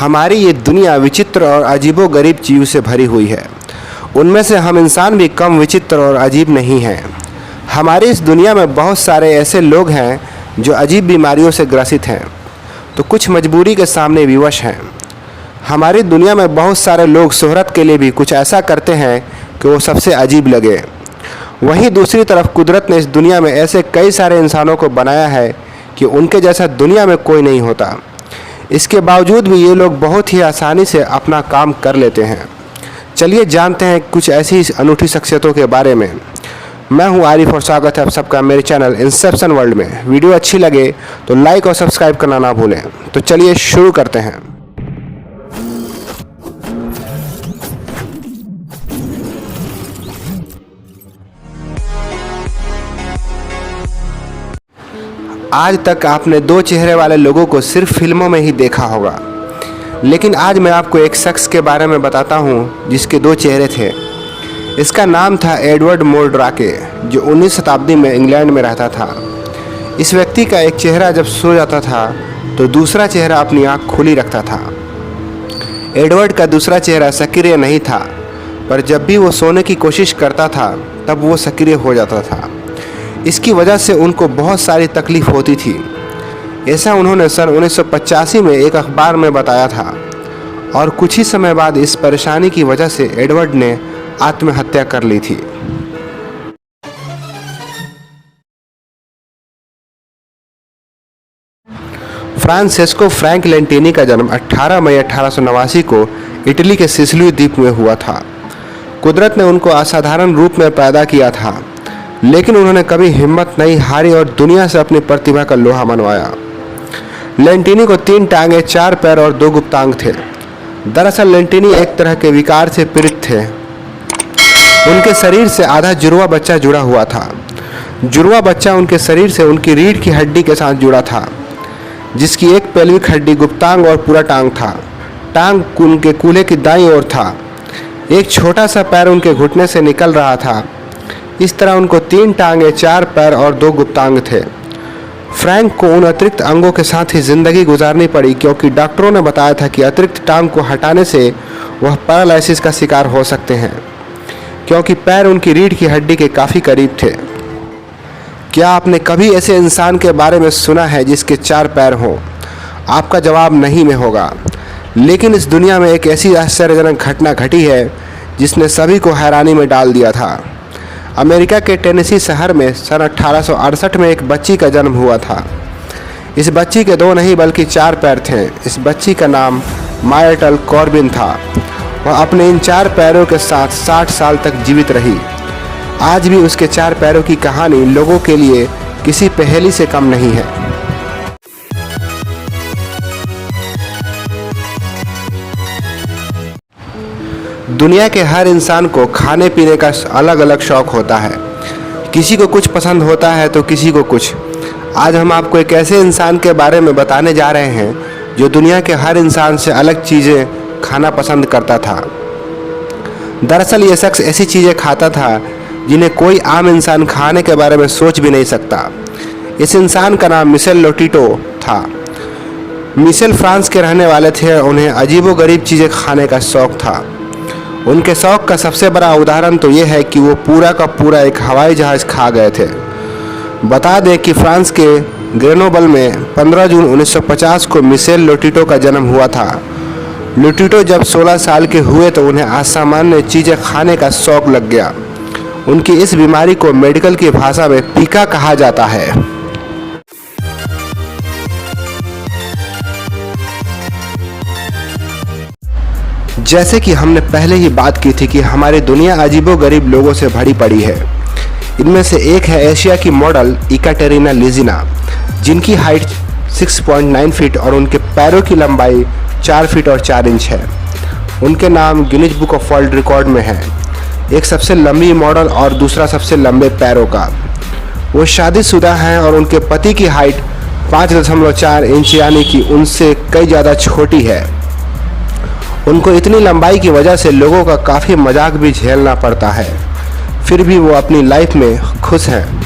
हमारी ये दुनिया विचित्र और अजीबोगरीब चीज़ों से भरी हुई है। उनमें से हम इंसान भी कम विचित्र और अजीब नहीं हैं। हमारी इस दुनिया में बहुत सारे ऐसे लोग हैं जो अजीब बीमारियों से ग्रसित हैं, तो कुछ मजबूरी के सामने विवश हैं। हमारी दुनिया में बहुत सारे लोग शोहरत के लिए भी कुछ ऐसा करते हैं कि वो सबसे अजीब लगे। वहीं दूसरी तरफ कुदरत ने इस दुनिया में ऐसे कई सारे इंसानों को बनाया है कि उनके जैसा दुनिया में कोई नहीं होता। इसके बावजूद भी ये लोग बहुत ही आसानी से अपना काम कर लेते हैं। चलिए जानते हैं कुछ ऐसी अनूठी शख्सियतों के बारे में। मैं हूं आरिफ और स्वागत है आप सबका मेरे चैनल इंसेप्शन वर्ल्ड में। वीडियो अच्छी लगे तो लाइक और सब्सक्राइब करना ना भूलें। तो चलिए शुरू करते हैं। आज तक आपने दो चेहरे वाले लोगों को सिर्फ फिल्मों में ही देखा होगा, लेकिन आज मैं आपको एक शख्स के बारे में बताता हूँ जिसके दो चेहरे थे। इसका नाम था एडवर्ड मोर ड्राके, जो 19वीं शताब्दी में इंग्लैंड में रहता था। इस व्यक्ति का एक चेहरा जब सो जाता था तो दूसरा चेहरा अपनी आँख खुली रखता था। एडवर्ड का दूसरा चेहरा सक्रिय नहीं था, पर जब भी वो सोने की कोशिश करता था तब वो सक्रिय हो जाता था। इसकी वजह से उनको बहुत सारी तकलीफ होती थी। ऐसा उन्होंने सन 1985 में एक अखबार में बताया था, और कुछ ही समय बाद इस परेशानी की वजह से एडवर्ड ने आत्महत्या कर ली थी। फ्रांसेस्को फ्रैंक लेंटिनी का जन्म 18 मई 1889 को इटली के सिसिली द्वीप में हुआ था। कुदरत ने उनको असाधारण रूप में पैदा किया था, लेकिन उन्होंने कभी हिम्मत नहीं हारी और दुनिया से अपनी प्रतिभा का लोहा मनवाया। लेंटिनी को 3 टांगें, 4 पैर और 2 गुप्तांग थे। दरअसल लेंटिनी एक तरह के विकार से पीड़ित थे। उनके शरीर से आधा जुड़वा बच्चा जुड़ा हुआ था। जुड़वा बच्चा उनके शरीर से उनकी रीढ़ की हड्डी के साथ जुड़ा था, जिसकी एक पेल्विक हड्डी गुप्तांग और पूरा टांग था। टांग उनके कूल्हे की दाईं ओर था। एक छोटा सा पैर उनके घुटने से निकल रहा था। इस तरह उनको 3 टांगें, 4 पैर और 2 गुप्तांग थे। फ्रैंक को उन अतिरिक्त अंगों के साथ ही जिंदगी गुजारनी पड़ी, क्योंकि डॉक्टरों ने बताया था कि अतिरिक्त टांग को हटाने से वह पैरालिसिस का शिकार हो सकते हैं, क्योंकि पैर उनकी रीढ़ की हड्डी के काफ़ी करीब थे। क्या आपने कभी ऐसे इंसान के बारे में सुना है जिसके 4 पैर हों? आपका जवाब नहीं में होगा। लेकिन इस दुनिया में एक ऐसी आश्चर्यजनक घटना घटी है जिसने सभी को हैरानी में डाल दिया था। अमेरिका के टेनेसी शहर में सन 1868 में एक बच्ची का जन्म हुआ था। इस बच्ची के 2 नहीं बल्कि 4 पैर थे। इस बच्ची का नाम मायर्टल कॉर्बिन था। वह अपने इन 4 पैरों के साथ 60 साल तक जीवित रही। आज भी उसके 4 पैरों की कहानी लोगों के लिए किसी पहेली से कम नहीं है। दुनिया के हर इंसान को खाने पीने का अलग अलग शौक होता है। किसी को कुछ पसंद होता है तो किसी को कुछ। आज हम आपको एक ऐसे इंसान के बारे में बताने जा रहे हैं जो दुनिया के हर इंसान से अलग चीज़ें खाना पसंद करता था। दरअसल ये शख्स ऐसी चीज़ें खाता था जिन्हें कोई आम इंसान खाने के बारे में सोच भी नहीं सकता। इस इंसान का नाम मिशेल लोटिटो था। मिशेल फ्रांस के रहने वाले थे। उन्हें अजीबोगरीब चीज़ें खाने का शौक था। उनके शौक का सबसे बड़ा उदाहरण तो ये है कि वो पूरा का पूरा एक हवाई जहाज़ खा गए थे। बता दें कि फ्रांस के ग्रेनोबल में 15 जून 1950 को मिशेल लोटिटो का जन्म हुआ था। लोटिटो जब 16 साल के हुए तो उन्हें असामान्य चीज़ें खाने का शौक लग गया। उनकी इस बीमारी को मेडिकल की भाषा में पिका कहा जाता है। जैसे कि हमने पहले ही बात की थी कि हमारी दुनिया अजीबोगरीब लोगों से भरी पड़ी है। इनमें से एक है एशिया की मॉडल इकाटेरिना लिजिना, जिनकी हाइट 6.9 फीट और उनके पैरों की लंबाई 4 फीट और 4 इंच है। उनके नाम Guinness book of world record में है, एक सबसे लंबी मॉडल और दूसरा सबसे लंबे पैरों का। वो शादीशुदा हैं और उनके पति की हाइट 5.4 इंच यानी कि उनसे कई ज़्यादा छोटी है। उनको इतनी लंबाई की वजह से लोगों का काफ़ी मजाक भी झेलना पड़ता है, फिर भी वो अपनी लाइफ में खुश हैं।